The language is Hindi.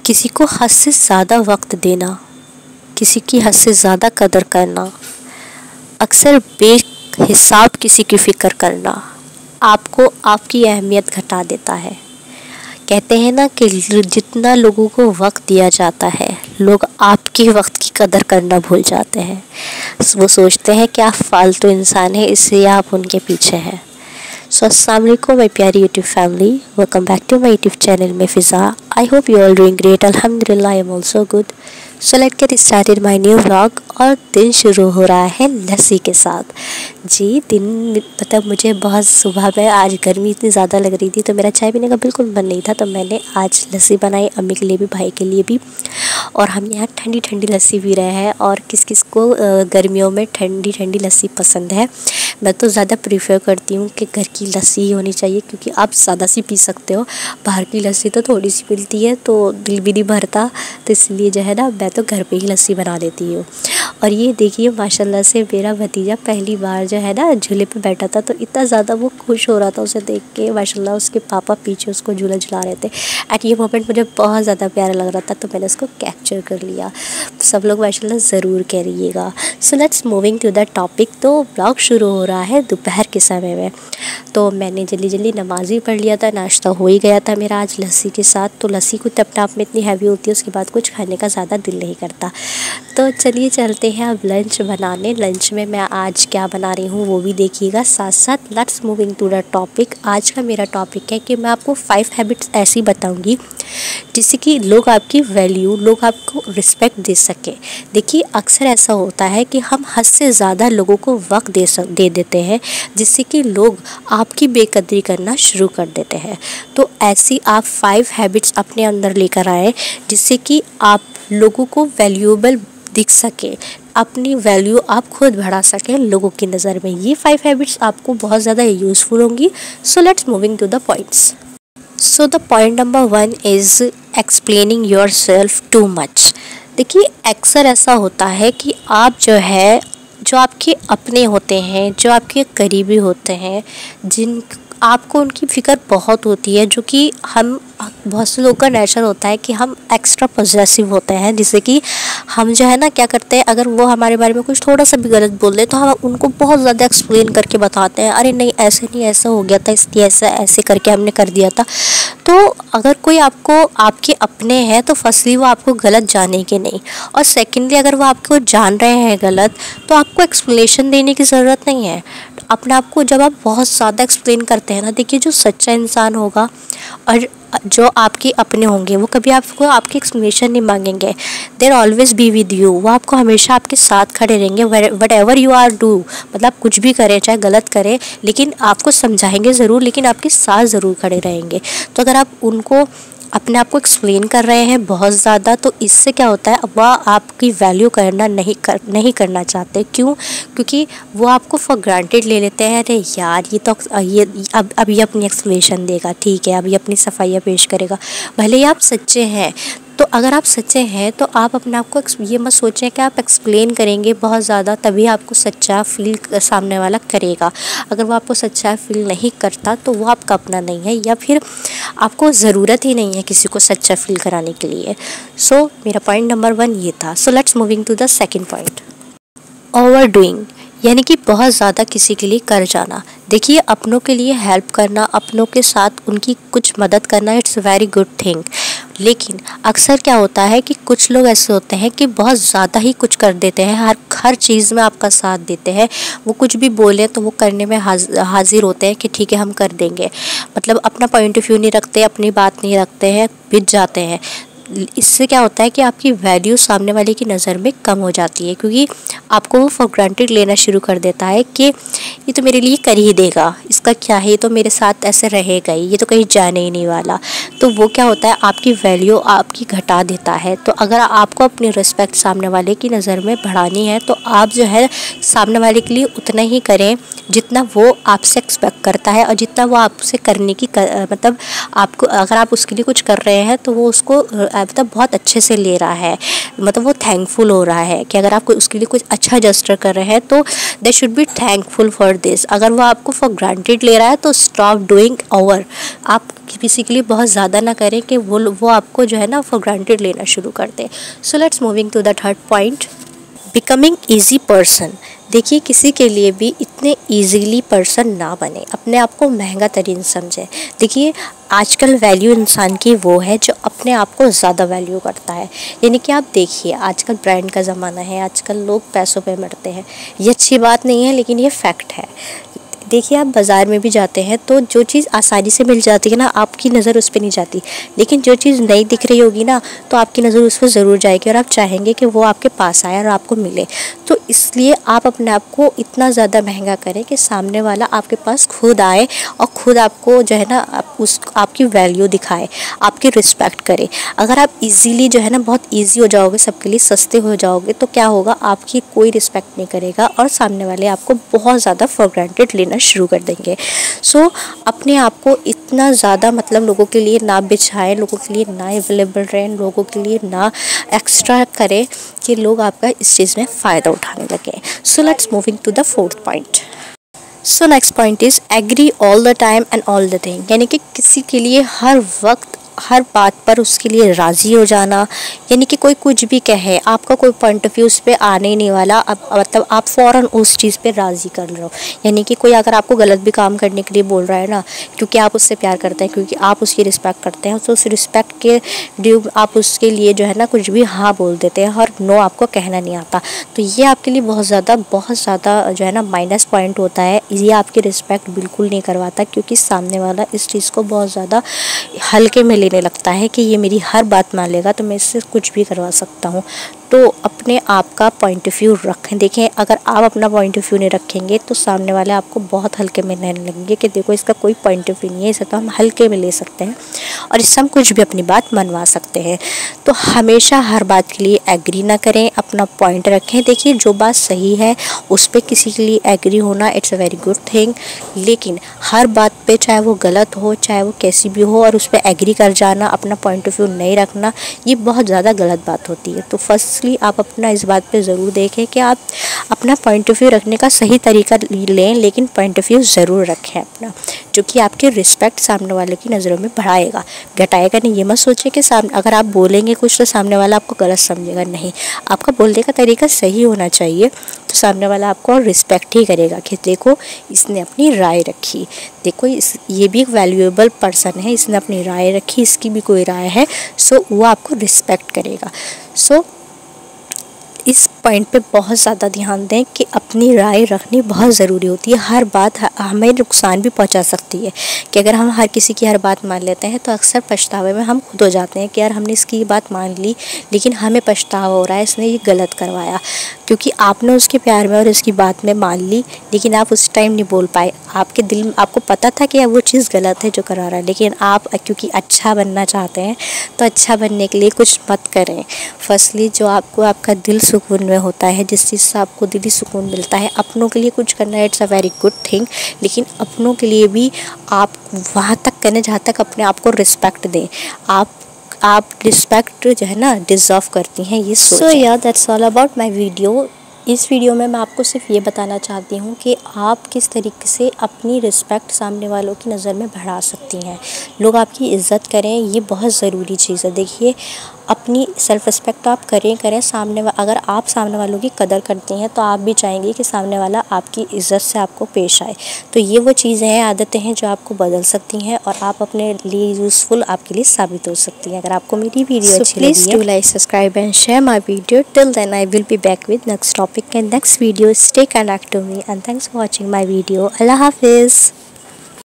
किसी को हद से ज़्यादा वक्त देना, किसी की हद से ज़्यादा कदर करना, अक्सर बेहिसाब किसी की फ़िक्र करना आपको आपकी अहमियत घटा देता है। कहते हैं ना कि जितना लोगों को वक्त दिया जाता है, लोग आपके वक्त की कदर करना भूल जाते हैं। वो सोचते हैं कि आप फालतू इंसान हैं, इसलिए आप उनके पीछे हैं। सो अस्सलाम वालेकुम माय प्यारी YouTube family, welcome back to my YouTube channel में Fiza. I hope you all doing great. अल्हम्दुलिल्लाह I am also good. So let's get started my new vlog. और दिन शुरू हो रहा है लस्सी के साथ। जी दिन मतलब मुझे बहुत सुबह में आज गर्मी इतनी ज़्यादा लग रही थी तो मेरा चाय पीने का बिल्कुल मन नहीं था, तो मैंने आज लस्सी बनाई, अम्मी के लिए भी भाई के लिए भी। और हम यहाँ ठंडी ठंडी लस्सी पी रहे हैं। और किस किस को गर्मियों में ठंडी ठंडी लस्सी पसंद है। मैं तो ज़्यादा प्रीफर करती हूँ कि घर की लस्सी ही होनी चाहिए, क्योंकि आप ज़्यादा सी पी सकते हो। बाहर की लस्सी तो थोड़ी सी मिलती है तो दिल भी नहीं भरता, तो इसलिए जो है ना मैं तो घर पे ही लस्सी बना देती हूँ। और ये देखिए माशाल्लाह से मेरा भतीजा पहली बार जो है ना झूले पे बैठा था, तो इतना ज़्यादा वो खुश हो रहा था उसे देख के। माशाल्लाह उसके पापा पीछे उसको झूला झुला रहे थे। एट ये मोमेंट मुझे बहुत ज़्यादा प्यारा लग रहा था, तो मैंने उसको कैप्चर कर लिया। सब लोग माशाल्लाह ज़रूर करिएगा। So let's moving to the topic. तो ब्लॉग शुरू हो रहा है दोपहर के समय में, तो मैंने जल्दी जल्दी नमाज़ भी पढ़ लिया था, नाश्ता हो ही गया था मेरा आज लस्सी के साथ। तो लस्सी को अपने आप में इतनी हैवी होती है, उसके बाद कुछ खाने का ज़्यादा दिल नहीं करता। तो चलिए चलते हैं अब लंच बनाने। लंच में मैं आज क्या बना रही हूँ वो भी देखिएगा साथ साथ। Let's moving to the topic. आज का मेरा टॉपिक है कि मैं आपको 5 हैबिट्स ऐसी बताऊँगी जिससे कि लोग आपकी वैल्यू, लोग आपको रिस्पेक्ट दे सके। देखिए अक्सर ऐसा होता है कि हम हद से ज़्यादा लोगों को वक्त दे देते हैं, जिससे कि लोग आपकी बेकदरी करना शुरू कर देते हैं। तो ऐसी आप 5 हैबिट्स अपने अंदर लेकर आए जिससे कि आप लोगों को वैल्यूएबल दिख सके, अपनी वैल्यू आप खुद बढ़ा सकें लोगों की नज़र में। ये 5 हैबिट्स आपको बहुत ज़्यादा यूज़फुल होंगी। So let's moving to the points. So the point number 1 is explaining yourself too much. देखिए अक्सर ऐसा होता है कि आप जो आपके अपने होते हैं, जो आपके करीबी होते हैं, जिन आपको उनकी फ़िक्र बहुत होती है, जो कि हम बहुत से लोगों का नेचर होता है कि हम एक्स्ट्रा पॉजेसिव होते हैं, जिससे कि हम जो है ना क्या करते हैं, अगर वो हमारे बारे में कुछ थोड़ा सा भी गलत बोल दे तो हम उनको बहुत ज़्यादा एक्सप्लेन करके बताते हैं, अरे नहीं ऐसे नहीं, ऐसा हो गया था इसलिए ऐसा ऐसे करके हमने कर दिया था। तो अगर कोई आपको आपके अपने हैं तो फर्स्टली वो आपको गलत जानेंगे नहीं, और सेकेंडली अगर वो आपको जान रहे हैं गलत तो आपको एक्सप्लेनेशन देने की ज़रूरत नहीं है। अपने आप को जब आप बहुत ज़्यादा एक्सप्लेन करते हैं ना, देखिए जो सच्चा इंसान होगा और जो आपके अपने होंगे वो कभी आपको आपकी एक्सप्लेनेशन नहीं मांगेंगे। They always be with you. वो आपको हमेशा आपके साथ खड़े रहेंगे। Whatever you are do, मतलब कुछ भी करें चाहे गलत करें, लेकिन आपको समझाएंगे ज़रूर, लेकिन आपके साथ ज़रूर खड़े रहेंगे। तो अगर आप उनको अपने आप को एक्सप्लेन कर रहे हैं बहुत ज़्यादा, तो इससे क्या होता है, वह आपकी वैल्यू करना नहीं करना चाहते। क्यों? क्योंकि वो आपको फॉर ग्रांटेड ले लेते हैं। अरे यार ये तो अब ये अपनी एक्सप्लेनेशन देगा, ठीक है, अब ये अपनी सफाइयाँ पेश करेगा। भले ही आप सच्चे हैं, तो अगर आप सच्चे हैं तो आप अपने आप को ये मत सोचें कि आप एक्सप्लेन करेंगे बहुत ज़्यादा तभी आपको सच्चा फील सामने वाला करेगा। अगर वो आपको सच्चा फील नहीं करता तो वो आपका अपना नहीं है, या फिर आपको ज़रूरत ही नहीं है किसी को सच्चा फील कराने के लिए। सो मेरा पॉइंट नंबर 1 ये था। So let's moving to the second point, overdoing, यानी कि बहुत ज़्यादा किसी के लिए कर जाना। देखिए अपनों के लिए हेल्प करना, अपनों के साथ उनकी कुछ मदद करना, इट्स वेरी गुड थिंग। लेकिन अक्सर क्या होता है कि कुछ लोग ऐसे होते हैं कि बहुत ज़्यादा ही कुछ कर देते हैं, हर चीज़ में आपका साथ देते हैं। वो कुछ भी बोलें तो वो करने में हाजिर होते हैं कि ठीक है हम कर देंगे। मतलब अपना पॉइंट ऑफ व्यू नहीं रखते, अपनी बात नहीं रखते हैं, भिज जाते हैं। इससे क्या होता है कि आपकी वैल्यू सामने वाले की नज़र में कम हो जाती है, क्योंकि आपको वो फॉर ग्रांटेड लेना शुरू कर देता है कि ये तो मेरे लिए कर ही देगा, इसका क्या है, ये तो मेरे साथ ऐसे रहेगा ही, ये तो कहीं जाने ही नहीं वाला। तो वो क्या होता है, आपकी वैल्यू आपकी घटा देता है। तो अगर आपको अपनी रिस्पेक्ट सामने वाले की नज़र में बढ़ानी है तो आप जो है सामने वाले के लिए उतना ही करें जितना वो आपसे एक्सपेक्ट करता है, और जितना वो आपसे करने की मतलब आपको, अगर आप उसके लिए कुछ कर रहे हैं तो वो उसको मतलब बहुत अच्छे से ले रहा है, मतलब वो थैंकफुल हो रहा है कि अगर आप उसके लिए कुछ अच्छा जस्टर कर रहे हैं तो they should be thankful for this. अगर वो आपको फॉर ग्रांटेड ले रहा है तो स्टॉप डूइंग ओवर। आप किसी के लिए बहुत ज़्यादा ना करें कि वो आपको जो है ना फॉर ग्रांटेड लेना शुरू कर दे। So let's moving to the third point, becoming easy person. देखिए, किसी के लिए भी इतने ईजीली पर्सन ना बने, अपने आप को महंगा तरीन समझे। देखिए, आजकल वैल्यू इंसान की वो है जो अपने आप को ज़्यादा वैल्यू करता है। यानी कि आप देखिए, आजकल ब्रांड का ज़माना है, आजकल लोग पैसों पे मरते हैं। ये अच्छी बात नहीं है, लेकिन ये फैक्ट है। देखिए, आप बाज़ार में भी जाते हैं तो जो चीज़ आसानी से मिल जाती है ना, आपकी नज़र उस पर नहीं जाती, लेकिन जो चीज़ नहीं दिख रही होगी ना, तो आपकी नज़र उस पर ज़रूर जाएगी और आप चाहेंगे कि वो आपके पास आए और आपको मिले। तो इसलिए आप अपने आप को इतना ज़्यादा महंगा करें कि सामने वाला आपके पास खुद आए और खुद आपको जो है ना आपकी वैल्यू दिखाए, आपकी रिस्पेक्ट करे। अगर आप इजीली जो है ना बहुत इजी हो जाओगे, सबके लिए सस्ते हो जाओगे, तो क्या होगा, आपकी कोई रिस्पेक्ट नहीं करेगा और सामने वाले आपको बहुत ज़्यादा फॉर ग्रांटेड लेना शुरू कर देंगे। सो अपने आप को इतना ज़्यादा मतलब लोगों के लिए ना बिछाएं, लोगों के लिए ना अवेलेबल रहें, लोगों के लिए ना एक्स्ट्रा करें कि लोग आपका इस चीज़ में फ़ायदा उठाने लगे। So let's moving to the fourth point. So next point is agree all the time and all the thing. यानी कि किसी के लिए हर वक्त हर बात पर उसके लिए राज़ी हो जाना। यानी कि कोई कुछ भी कहे, आपका कोई पॉइंट ऑफ व्यू उस पर आने ही नहीं वाला, अब मतलब आप फ़ौरन उस चीज़ पे राज़ी कर लो। यानी कि कोई अगर आपको गलत भी काम करने के लिए बोल रहा है ना, क्योंकि आप उससे प्यार करते हैं, क्योंकि आप उसकी रिस्पेक्ट करते हैं, तो उस रिस्पेक्ट के ड्यू आप उसके लिए जो है ना कुछ भी हाँ बोल देते हैं और नो आपको कहना नहीं आता। तो ये आपके लिए बहुत ज़्यादा जो है ना माइनस पॉइंट होता है। ये आपकी रिस्पेक्ट बिल्कुल नहीं करवाता, क्योंकि सामने वाला इस चीज़ को बहुत ज़्यादा हल्के में लेने लगता है कि ये मेरी हर बात मान लेगा तो मैं इससे कुछ भी करवा सकता हूँ। तो अपने आप का पॉइंट ऑफ व्यू रखें। देखें, अगर आप अपना पॉइंट ऑफ व्यू नहीं रखेंगे तो सामने वाले आपको बहुत हल्के में लेने लगेंगे कि देखो इसका कोई पॉइंट ऑफ व्यू नहीं है, इसे तो हम हल्के में ले सकते हैं और इससे हम कुछ भी अपनी बात मनवा सकते हैं। तो हमेशा हर बात के लिए एग्री ना करें, अपना पॉइंट रखें। देखिए, जो बात सही है उस पर किसी के लिए एग्री होना it's a very good thing, लेकिन हर बात पे चाहे वो गलत हो चाहे वो कैसी भी हो और उस पर एग्री कर जाना, अपना पॉइंट ऑफ व्यू नहीं रखना, ये बहुत ज़्यादा गलत बात होती है। तो फर्स्टली आप अपना इस बात पे ज़रूर देखें कि आप अपना पॉइंट ऑफ व्यू रखने का सही तरीका लें, लेकिन पॉइंट ऑफ व्यू ज़रूर रखें अपना, जो कि आपकी रिस्पेक्ट सामने वाले की नज़रों में बढ़ाएगा, घटाएगा नहीं। ये मत सोचें कि सामने अगर आप बोलेंगे कुछ तो सामने वाला आपको गलत समझेगा। नहीं, आपका बोलने का तरीका सही होना चाहिए, तो सामने वाला आपको रिस्पेक्ट ही करेगा कि देखो इसने अपनी राय रखी, देखो ये भी एक वैल्यूएबल पर्सन है, इसने अपनी राय रखी, इसकी भी कोई राय है, सो वो आपको रिस्पेक्ट करेगा। सो इस पॉइंट पे बहुत ज़्यादा ध्यान दें कि अपनी राय रखनी बहुत ज़रूरी होती है। हर बात हमें नुकसान भी पहुंचा सकती है कि अगर हम हर किसी की हर बात मान लेते हैं तो अक्सर पछतावे में हम खुद हो जाते हैं कि यार हमने इसकी बात मान ली, लेकिन हमें पछतावा हो रहा है, इसने ये गलत करवाया, क्योंकि आपने उसके प्यार में और उसकी बात में मान ली, लेकिन आप उस टाइम नहीं बोल पाए। आपके दिल में आपको पता था कि वो चीज़ गलत है जो करा रहा है, लेकिन आप क्योंकि अच्छा बनना चाहते हैं तो अच्छा बनने के लिए कुछ मत करें। फर्स्टली जो आपको आपका दिल सुकून में होता है, जिस चीज़ से आपको दिली सुकून मिलता है, अपनों के लिए कुछ करना it's a very good thing, लेकिन अपनों के लिए भी आप वहाँ तक करें जहाँ तक अपने आप को रिस्पेक्ट दें। आप रिस्पेक्ट जो है ना डिज़र्व करती हैं, ये सोचें। सो या that's all about my video. इस वीडियो में मैं आपको सिर्फ ये बताना चाहती हूँ कि आप किस तरीके से अपनी रिस्पेक्ट सामने वालों की नज़र में बढ़ा सकती हैं, लोग आपकी इज़्ज़त करें, ये बहुत ज़रूरी चीज़ है। देखिए, अपनी सेल्फ़ रिस्पेक्ट आप करें अगर आप सामने वालों की कदर करती हैं तो आप भी चाहेंगे कि सामने वाला आपकी इज़्ज़त से आपको पेश आए। तो ये वो चीज़ें हैं, आदतें हैं जो आपको बदल सकती हैं और आप अपने लिए यूज़फुल आपके लिए साबित हो सकती हैं। अगर आपको मेरी वीडियो अच्छी लगी है, please do like, subscribe and share my video. Till then I will be back with next topic and next video. Stay connected to me and thanks for watching my video. Allah हाफिज़।